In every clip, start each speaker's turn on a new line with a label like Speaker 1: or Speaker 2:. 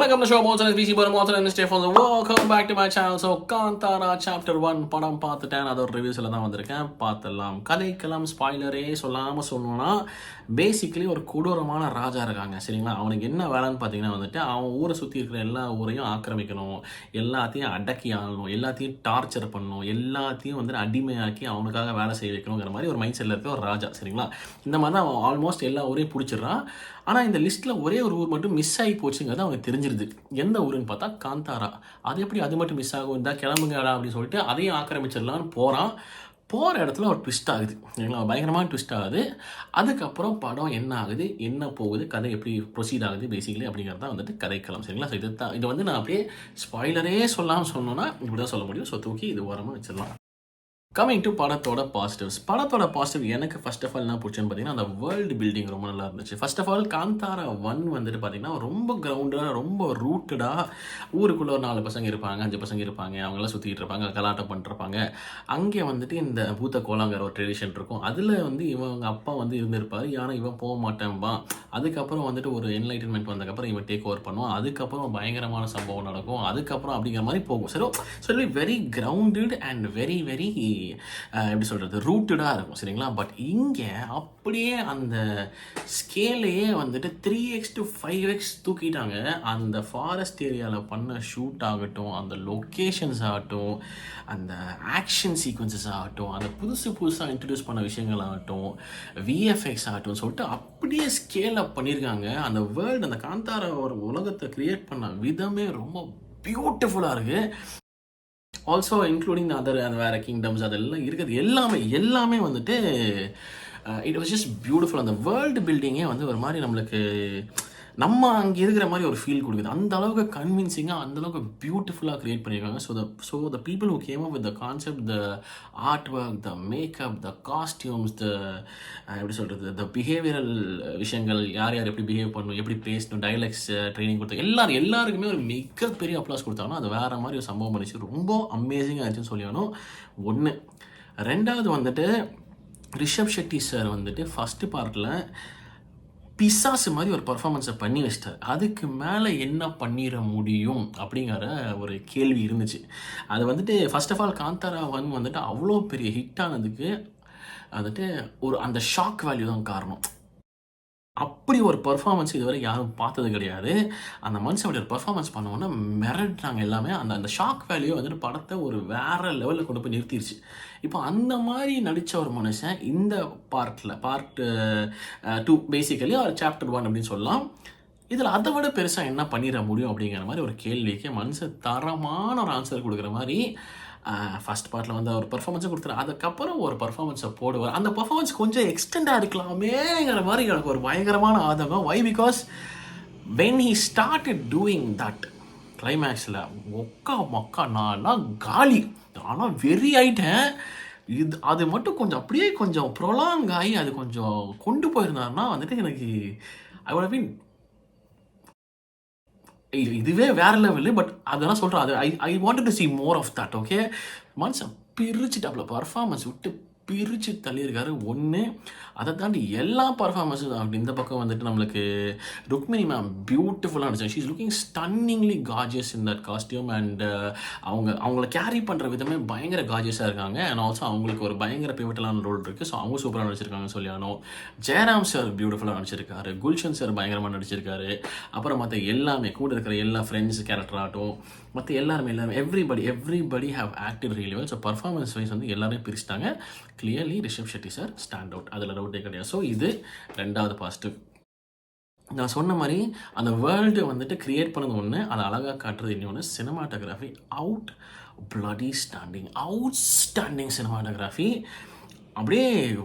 Speaker 1: Welcome to the show, Monson and VC Monson and Stefan. Welcome back to my channel. So, Kantara Chapter 1 படம் பார்த்துட்டேன். அது ஒரு ரிவ்யூஸில் தான் வந்திருக்கேன். பார்த்துடலாம். கதைக்கலாம் ஸ்பாய்லரே சொல்லாமல் சொல்லணும்னா பேசிக்கலி ஒரு கொடூரமான ராஜா இருக்காங்க. சரிங்களா? அவனுக்கு என்ன வேலைன்னு பார்த்தீங்கன்னா வந்துட்டு அவன் ஊரை சுற்றி இருக்கிற எல்லா ஊரையும் ஆக்கிரமிக்கணும், எல்லாத்தையும் அடக்கி ஆளணும், எல்லாத்தையும் டார்ச்சர் பண்ணணும், எல்லாத்தையும் வந்துட்டு அடிமையாக்கி அவனுக்காக வேலை செய்ய வைக்கணுங்கிற மாதிரி ஒரு மைண்ட் செட்டில் இருக்க ஒரு ராஜா. சரிங்களா? இந்த மாதிரி தான் அவன் ஆல்மோஸ்ட் எல்லா ஊரையும் பிடிச்சிடுறான். ஆனால் இந்த லிஸ்ட்டில் ஒரே ஒரு ஊர் மட்டும் மிஸ் ஆகி போச்சுங்கிறது அவனுக்கு தெரிஞ்சிருது. எந்த ஊருன்னு பார்த்தா காந்தாரா. அது எப்படி அது மட்டும் மிஸ் ஆகும், இருந்தால் கிளம்புங்கடா அப்படின்னு சொல்லிட்டு அதையும் ஆக்கிரமிச்சிடலான்னு போகிற இடத்துல ஒரு ட்விஸ்ட் ஆகுது. சரிங்களா? பயங்கரமான ட்விஸ்ட் ஆகுது. அதுக்கப்புறம் படம் என்ன ஆகுது, என்ன போகுது, கதை எப்படி ப்ரொசீட் ஆகுது பேசிக்கலி அப்படிங்கிறது தான் வந்துட்டு கதைக்கலாம். சரிங்களா? ஸோ இது வந்து நான் அப்படியே ஸ்பாய்லரே சொல்லாமல் சொன்னோன்னா இப்படி தான் சொல்ல முடியும். ஸோ தூக்கி இது ஓரமாக வச்சிடலாம். கம்மிங் டு படத்தோட பாசிட்டிவ்ஸ். படத்தோட பாசிட்டிவ் எனக்கு ஃபர்ஸ்ட் ஆஃப் ஆல் என்ன பிடிச்சேன்னு பார்த்தீங்கன்னா அந்த வேர்ல்டு பில்டிங் ரொம்ப நல்லா இருந்துச்சு. ஃபர்ஸ்ட் ஆஃப் ஆல் காந்தாரா 1 வந்துட்டு பார்த்தீங்கன்னா ரொம்ப கிரவுண்டாக, ரொம்ப ரூட்டடாக ஊருக்குள்ளே ஒரு 4 பசங்க இருப்பாங்க, 5 பசங்க இருப்பாங்க, அவங்களாம் சுற்றிட்டு இருப்பாங்க, கலாட்டம் பண்ணிருப்பாங்க. அங்கே வந்துட்டு இந்த பூத்த கோலாங்கிற ஒரு ட்ரெடிஷன் இருக்கும். அதில் வந்து இவங்க அப்பா வந்து இருந்திருப்பார், ஆனால் இவன் போக மாட்டேன்பான். அதுக்கப்புறம் வந்துட்டு ஒரு என்லைட்டன்மெண்ட் வந்ததுக்கப்புறம் இவன் டேக் ஓவர் பண்ணுவான். அதுக்கப்புறம் பயங்கரமான சம்பவம் நடக்கும். அதுக்கப்புறம் அப்படிங்கிற மாதிரி போகும். சரி, வெரி கிரவுண்டட் அண்ட் வெரி எப்படி சொல்கிறது, ரூட்டடாக இருக்கும். சரிங்களா? பட் இங்கே அப்படியே அந்த ஸ்கேலையே வந்துட்டு 3x to 5x தூக்கிட்டாங்க. அந்த ஃபாரஸ்ட் ஏரியாவில் பண்ண ஷூட் ஆகட்டும், அந்த லொக்கேஷன்ஸ் ஆகட்டும், அந்த ஆக்ஷன் சீக்வன்சஸ் ஆகட்டும், அந்த புதுசாக இன்ட்ரடியூஸ் பண்ண விஷயங்கள் ஆகட்டும், விஎஃப்எக்ஸ் ஆகட்டும் சொல்லிட்டு அப்படியே ஸ்கேல் அப் பண்ணியிருக்காங்க. அந்த வேர்ல்டு, அந்த காந்தாரா ஒரு உலகத்தை கிரியேட் பண்ண விதமே ரொம்ப பியூட்டிஃபுல்லாக இருக்குது. ஆல்சோ இன்க்ளூடிங் அதர் அந்த வேறு கிங்டம்ஸ் அதெல்லாம் இருக்குது. எல்லாமே வந்துட்டு இட் வாஸ் ஜஸ்ட் பியூட்டிஃபுல். அந்த வேர்ல்டு பில்டிங்கே வந்து ஒரு மாதிரி நம்மளுக்கு நம்ம அங்கே இருக்கிற மாதிரி ஒரு ஃபீல் கொடுக்குது. அந்த அளவுக்கு கன்வின்சிங்காக, அந்த அளவுக்கு பியூட்டிஃபுல்லாக க்ரியேட் பண்ணியிருக்காங்க. So the people who came up with the concept, the art work, the makeup, the costumes, எப்படி சொல்கிறது, த பிஹேவியரல் விஷயங்கள், யார் எப்படி பிஹேவ் பண்ணணும், எப்படி பேசணும், டைலாக்ஸ் ட்ரைனிங் கொடுத்து எல்லாருக்குமே ஒரு மிகப்பெரிய அப்ளாஸ் கொடுத்தாங்கன்னா அது வேறு மாதிரி ஒரு சம்பவம் பண்ணிச்சு. ரொம்ப அமேசிங்காக இருந்துச்சுன்னு சொல்லியானோ ஒன்று. ரெண்டாவது வந்துட்டு ரிஷப் ஷெட்டி சார் வந்துட்டு ஃபஸ்ட்டு பார்ட்டில் பிசாசு மாதிரி ஒரு பர்ஃபார்மன்ஸை பண்ணி வச்சிட்டார். அதுக்கு மேலே என்ன பண்ணிட முடியும் அப்படிங்கிற ஒரு கேள்வி இருந்துச்சு. அது வந்துட்டு ஃபர்ஸ்ட் ஆஃப் ஆல் காந்தாரா 1 வந்துட்டு அவ்வளோ பெரிய ஹிட் ஆனதுக்கு வந்துட்டு அந்த ஷாக் வேல்யூ தான் காரணம். அப்படி ஒரு பர்ஃபார்மன்ஸ் இதுவரை யாரும் பார்த்தது கிடையாது. அந்த மனுஷன் அப்படி ஒரு பர்ஃபார்மன்ஸ் பண்ணோன்னா மிரட்டுறாங்க எல்லாமே. அந்த ஷாக் வேல்யூ வந்துட்டு படத்தை ஒரு வேறு லெவலில் கொண்டு போய் நிறுத்திடுச்சு. இப்போ அந்த மாதிரி நடித்த ஒரு மனுஷன் இந்த பார்ட் 2 பேசிக்கலி ஒரு சாப்டர் 1 அப்படின்னு சொல்லலாம். இதில் அதை விட பெருசாக என்ன பண்ணிட முடியும் அப்படிங்கிற மாதிரி ஒரு கேள்விக்கு மனுஷன் தரமான ஒரு ஆன்சர் கொடுக்குற மாதிரி ஃபஸ்ட் பார்ட்டில் வந்து ஒரு பர்ஃபார்மன்ஸை கொடுத்துரு. அதுக்கப்புறம் ஒரு பர்ஃபார்மன்ஸை போடுவார். அந்த பர்ஃபார்மன்ஸ் கொஞ்சம் எக்ஸ்டெண்டாக இருக்கலாமேங்கிற மாதிரி எனக்கு ஒரு பயங்கரமான ஆதங்கம். Why? Because when he started doing that கிளைமேக்ஸில் மொக்கா நான்லாம் காலி, நான்லாம் வெறி ஆகிட்டேன். அது மட்டும் கொஞ்சம் அப்படியே கொஞ்சம் ப்ரொலாங் ஆகி அது கொஞ்சம் கொண்டு போயிருந்தாருன்னா வந்துட்டு எனக்கு ஐ வுட் ஹவ் பீன் இதுவே வேற லெவலு. பட் அதெல்லாம் சொல்கிறேன், அது I wanted to see more of that. Okay, மனுஷன் பிரிச்சுட்டாப்ல, பர்ஃபார்மன்ஸ் விட்டு பிரித்து தள்ளியிருக்காரு. ஒன்று அதை தாண்டி எல்லா பர்ஃபார்மன்ஸும் அப்படி. இந்த பக்கம் வந்துட்டு நம்மளுக்கு ருக்மிணி மேம் பியூட்டிஃபுல்லாக இருந்துச்சு. She is looking stunningly gorgeous in that costume. And அவங்கள கேரி பண்ணுற விதமே பயங்கர கார்ஜியஸாக இருக்காங்க. அண்ட் ஆல்சோ அவங்களுக்கு ஒரு பயங்கர பிவிட்டலான ரோல் இருக்குது. ஸோ அவங்க சூப்பராக நடிச்சிருக்காங்கன்னு சொல்லியானோ. ஜெயராம் சார் பியூட்டிஃபுல்லாக நடிச்சிருக்காரு. குல்ஷன் சார் பயங்கரமாக நடிச்சிருக்காரு. அப்புறம் மற்ற எல்லாமே கூட இருக்கிற எல்லா ஃப்ரெண்ட்ஸ் கேரக்டர் ஆகட்டும், மற்ற எல்லாருமே everybody have acted really well. So performance wise வந்து எல்லாரும் பிரிச்சிட்டாங்க. Clearly Rishab Shetty sir stand out, அதில் டவுட்டே கிடையாது. ஸோ இது ரெண்டாவது பாசிட்டிவ். நான் சொன்ன மாதிரி அந்த வேர்ல்டு வந்துட்டு கிரியேட் பண்ணது ஒன்று, அதை அழகாக காட்டுறது இன்னொன்று. Cinematography outstanding cinematography. அப்படியே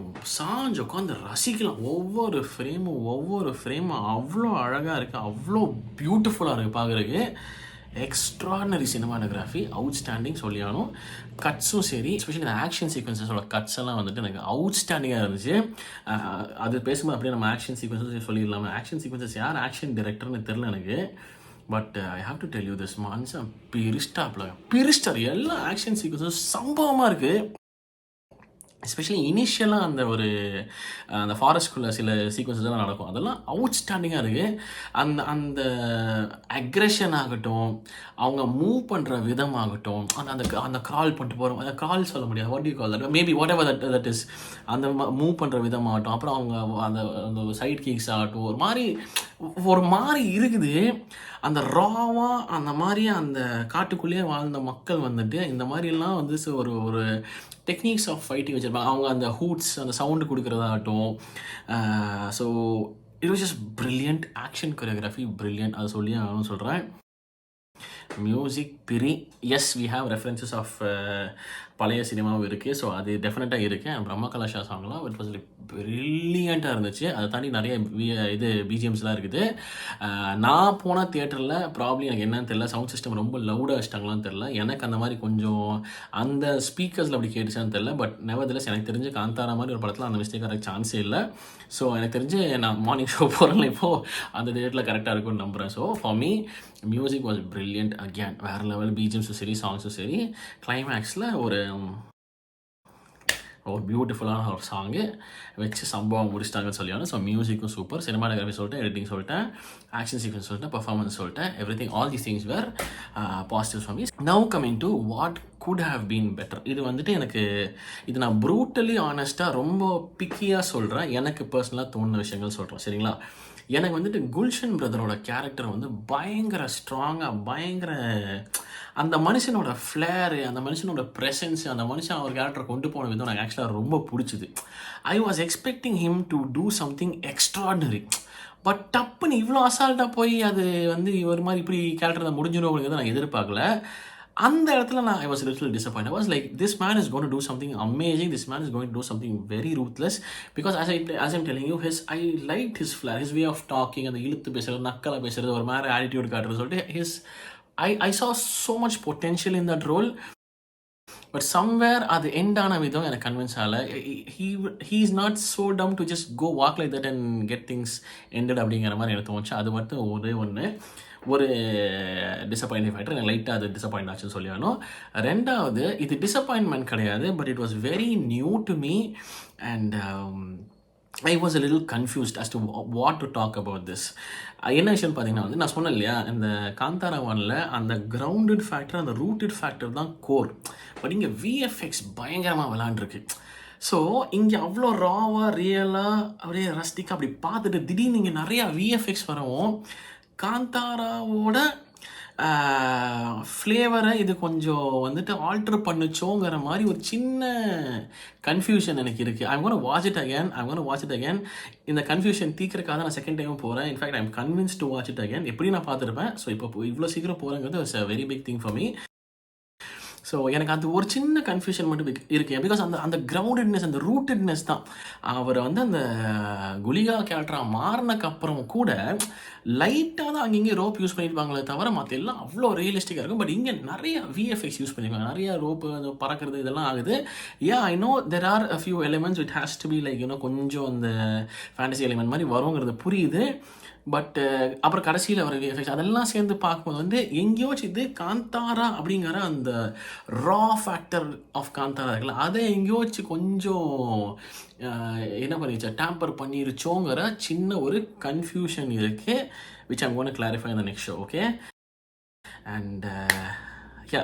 Speaker 1: சாஞ்சு உட்காந்து ரசிக்கலாம். ஒவ்வொரு ஃப்ரேமும் அவ்வளோ அழகாக இருக்குது, அவ்வளோ பியூட்டிஃபுல்லாக இருக்குது பார்க்குறதுக்கு. எக்ஸ்ட்ரானரி சினிமாட்டோகிராஃபி, அவுட்ஸ்டாண்டிங் சொல்லியானும். கட்ஸும் சரி, எஸ்பெஷலி இந்த ஆக்ஷன் சீக்வன்சஸோட கட்ஸ் எல்லாம் வந்துட்டு எனக்கு அவுட்ஸ்டாண்டிங்காக இருந்துச்சு. அது பேசும்போது அப்படியே நம்ம ஆக்ஷன் சீக்வன்சஸ் சொல்லிடலாமா? ஆக்ஷன் சீக்வன்சஸ் யார் ஆக்ஷன் டைரக்டர்னு தெரில எனக்கு. But I have to tell you this மனுஷன் பிரிஸ்டார். எல்லா ஆக்ஷன் சீக்வன்சஸ் சம்பவமாக இருக்குது. எஸ்பெஷலி இனிஷியலாக அந்த ஃபாரஸ்ட்குள்ளே சில சீக்வன்சஸ் எல்லாம் நடக்கும், அதெல்லாம் அவுட்ஸ்டாண்டிங்காக இருக்குது. அந்த அக்ரெஷன் ஆகட்டும், அவங்க மூவ் பண்ணுற விதமாகட்டும், அந்த கால் பண்ணிட்டு போகிறோம், அந்த கால் சொல்ல முடியாது, what you call that, maybe what ever that is, அந்த மூவ் பண்ணுற விதமாகட்டும், அப்புறம் அவங்க அந்த சைட் கிக்ஸ் ஆகட்டும், ஒரு மாதிரி இருக்குது. அந்த ராவாக அந்த மாதிரி அந்த காட்டுக்குள்ளேயே வாழ்ந்த மக்கள் வந்துட்டு இந்த மாதிரிலாம் ஒரு டெக்னிக்ஸ் ஆஃப் ஃபைட்டிங் வச்சுருப்பாங்க. அவங்க அந்த ஹூட்ஸ், அந்த சவுண்டு கொடுக்குறதாகட்டும். So it was just brilliant. Action choreography brilliant, அதை சொல்லி நான் சொல்கிறேன். மியூசிக் பிரி, as we have references of பழைய சினிமாவும் இருக்குது. ஸோ அது டெஃபினட்டாக இருக்குது. பிரம்ம கலாஷா சாங்லாம் இட் வாஸ் பிரில்லியண்ட்டாக இருந்துச்சு. அதை தாண்டி நிறைய பிஜிஎம்ஸ்லாம் இருக்குது. நான் போன தியேட்டரில் ப்ராப்ளம் எனக்கு என்னன்னு தெரியல, சவுண்ட் சிஸ்டம் ரொம்ப லவுடாக வச்சிட்டாங்களான்னு தெரில, எனக்கு அந்த மாதிரி கொஞ்சம் அந்த ஸ்பீக்கர்ஸில் அப்படி கேட்டுச்சான்னு தெரில. பட் நெவர்தலெஸ் எனக்கு தெரிஞ்சு காந்தாரா மாதிரி ஒரு படத்தில் அந்த மிஸ்டேக் வரக்கு சான்ஸே இல்லை. ஸோ எனக்கு தெரிஞ்சு நான் மார்னிங் ஷோ போகிறேன் இப்போது அந்த தியேட்டரில் கரெக்டாக இருக்கும்னு நம்புகிறேன். So for me music was brilliant again, வேறு லெவல். பிஜிஎம்ஸும் சரி, சாங்ஸும் சரி. கிளைமேக்ஸில் ஒரு பியூட்டிஃபுல்லான ஒரு சாங்கு வச்சு சம்பவம் முடிச்சிட்டாங்கன்னு சொல்லியானு. ஸோ மியூசிக்கும் சூப்பர், சினிமாட்டோகிராஃபி சொல்லிட்டேன், எடிட்டிங் சொல்லிட்டேன், ஆக்ஷன் சீக்வன்ஸ் சொல்லிட்டேன், பர்ஃபார்மன்ஸ் சொல்லிட்டேன், everything, all these things were positives for me. Now coming to what could have been better. இது நான் ப்ரூட்டலி ஆனஸ்ட்டாக ரொம்ப பிக்கியாக சொல்கிறேன், எனக்கு பர்சனலாக தோணுன விஷயங்கள் சொல்கிறேன், சரிங்களா? எனக்கு குல்ஷன் பிரதரோட கேரக்டர் பயங்கர ஸ்ட்ராங்காக, பயங்கர அந்த மனுஷனோட ஃப்ளேரு, அந்த மனுஷனோட ப்ரெசன்ஸ், அந்த மனுஷன் அவர் கேரக்டரை கொண்டு போன விதம் எனக்கு ஆக்சுவலாக ரொம்ப பிடிச்சிது. I was expecting him to do something extraordinary. But டப்புன்னு இவ்வளோ அசால்ட்டாக போய் அது ஒரு மாதிரி இப்படி கேரக்டர் முடிஞ்சிடும் அப்படிங்கிறத நான் எதிர்பார்க்கல. அந்த இடத்துல நான் I was little disappoint. I was like, this man is going to do something amazing, this man is going to do something very ruthless. Because as I'm telling you, I liked his flair, his way of talking, அந்த இழுத்து பேசுறது, நக்கலாக பேசுறது, ஒரு மாதிரி attitude காட்டுறது சொல்லிட்டு I saw so much potential in that role. But somewhere அது எண்ட் ஆன விதம் எனக்கு கன்வின்ஸ் ஆகலை. he is not so dumb to just go walk like that and get things ended அப்படிங்கிற மாதிரி எனக்கு தோணுச்சு. அது மட்டும் ஒரு டிசப்பாயிண்டிங் ஃபேக்டர், எனக்கு லைட்டாக அது டிசப்பாயிண்ட் ஆச்சுன்னு சொல்லி வேணும். ரெண்டாவது, இது டிசப்பாயின்மெண்ட் கிடையாது, but it was very new to me and I was a little confused as to what to talk about this. என்ன விஷயம் பார்த்தீங்கன்னா நான் சொன்னேன் இல்லையா, இந்த காந்தாரா 1ல் அந்த கிரவுண்டட் ஃபேக்டர், அந்த ரூட்டட் ஃபேக்டர் தான் கோர். பட் இங்கே விஎஃப்எக்ஸ் பயங்கரமாக விளாண்டுருக்கு. ஸோ இங்கே அவ்வளோ ராவாக, ரியலாக, அப்படியே ரஸ்டிக்காக அப்படி பார்த்துட்டு திடீர்னு இங்கே நிறையா விஎஃப்எக்ஸ் வரவும் காந்தாராவோட ஃப்ளேவரை இது கொஞ்சம் ஆல்ட்ரு பண்ணிச்சோங்கிற மாதிரி ஒரு சின்ன கன்ஃபியூஷன் எனக்கு இருக்குது. I'm gonna watch it again. இந்த கன்ஃபியூஷன் தீக்கிறக்காக தான் நான் செகண்ட் டைமும் போகிறேன். In fact I'm convince to watch it again. எப்படி நான் பார்த்துருப்பேன். ஸோ இப்போ இவ்வளோ சீக்கிரம் போகிறேங்கிறது it's a very big thing for me. So எனக்கு அது ஒரு சின்ன கன்ஃபியூஷன் மட்டும் இருக்குது. பிகாஸ் அந்த கிரவுண்டட்னஸ், அந்த ரூட்டட்னஸ் தான் அவர் அந்த குலிகா கேரக்டராக மாறினக்கப்புறம் கூட லைட்டாக தான் அங்கேயே ரோப் யூஸ் பண்ணியிருப்பாங்களே தவிர மற்ற எல்லாம் அவ்வளோ ரியலிஸ்டிக்காக இருக்கும். பட் இங்கே நிறைய விஎஃப்எக்ஸ் யூஸ் பண்ணியிருக்காங்க, நிறைய ரோப்பு, அந்த பறக்கிறது, இதெல்லாம் ஆகுது. I know there are a few elements விட் ஹேஸ் டு பி லைக் கொஞ்சம் அந்த ஃபேண்டசி எலிமெண்ட் மாதிரி வருங்கிறது புரியுது. பட் அப்புறம் கடைசியில் வர விஎஃப்எக்ஸ் அதெல்லாம் சேர்ந்து பார்க்கும்போது எங்கேயோ இது காந்தாரா அப்படிங்கிற அந்த ரா ஃபேக்டர் ஆஃப் காந்தாரா இருக்குல்ல, அதை எங்கேயோ கொஞ்சம் என்ன பண்ணிருச்சா, டேம்பர் பண்ணிருச்சோங்கிற சின்ன ஒரு கன்ஃபியூஷன் இருக்குது. Which I'm going to clarify in the next show. Okay, and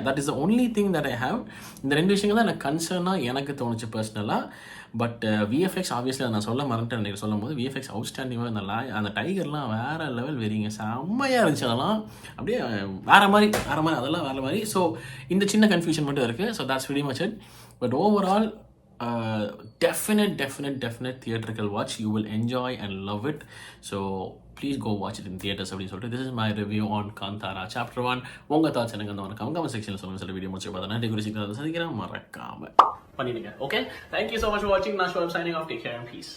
Speaker 1: that is the only thing that I have. இந்த ரெண்டு விஷயங்கள் தான் எனக்கு கன்சர்னாக எனக்கு தோணுச்சு பர்சனலாக. பட் விஎஃப்எக்ஸ் ஆப்வியஸ்லி நான் சொல்ல மறந்துட்டேன். நீங்கள் சொல்லும் போது விஎஃப்எக்ஸ் அவுட்ஸ்டாண்டிங்காக அந்த டைகர்லாம் வேறு லெவல் வெறிங்க, செம்மையாக இருந்துச்சு. அதெல்லாம் அப்படியே வேறு மாதிரி அதெல்லாம் வேறு மாதிரி. ஸோ இந்த சின்ன கன்ஃபியூஷன் மட்டும் இருக்குது. So that's pretty much it. But overall, definite theatrical watch. You will enjoy and love it. So please go watch it in theaters அப்படின்னு சொல்லிட்டு this is my review on Kantara chapter 1. உங்கள் thoughts எனக்கு அந்த comment செக்ஷனில் சொல்லுங்கள். சில video முடிச்சு பார்த்தா நன்றி குறிச்சி சந்திக்கிறேன். மறக்காமல் பண்ணிடுங்க. Okay, thank you so much for வாட்சிங். நான் ஷோ signing off. Take care and piece.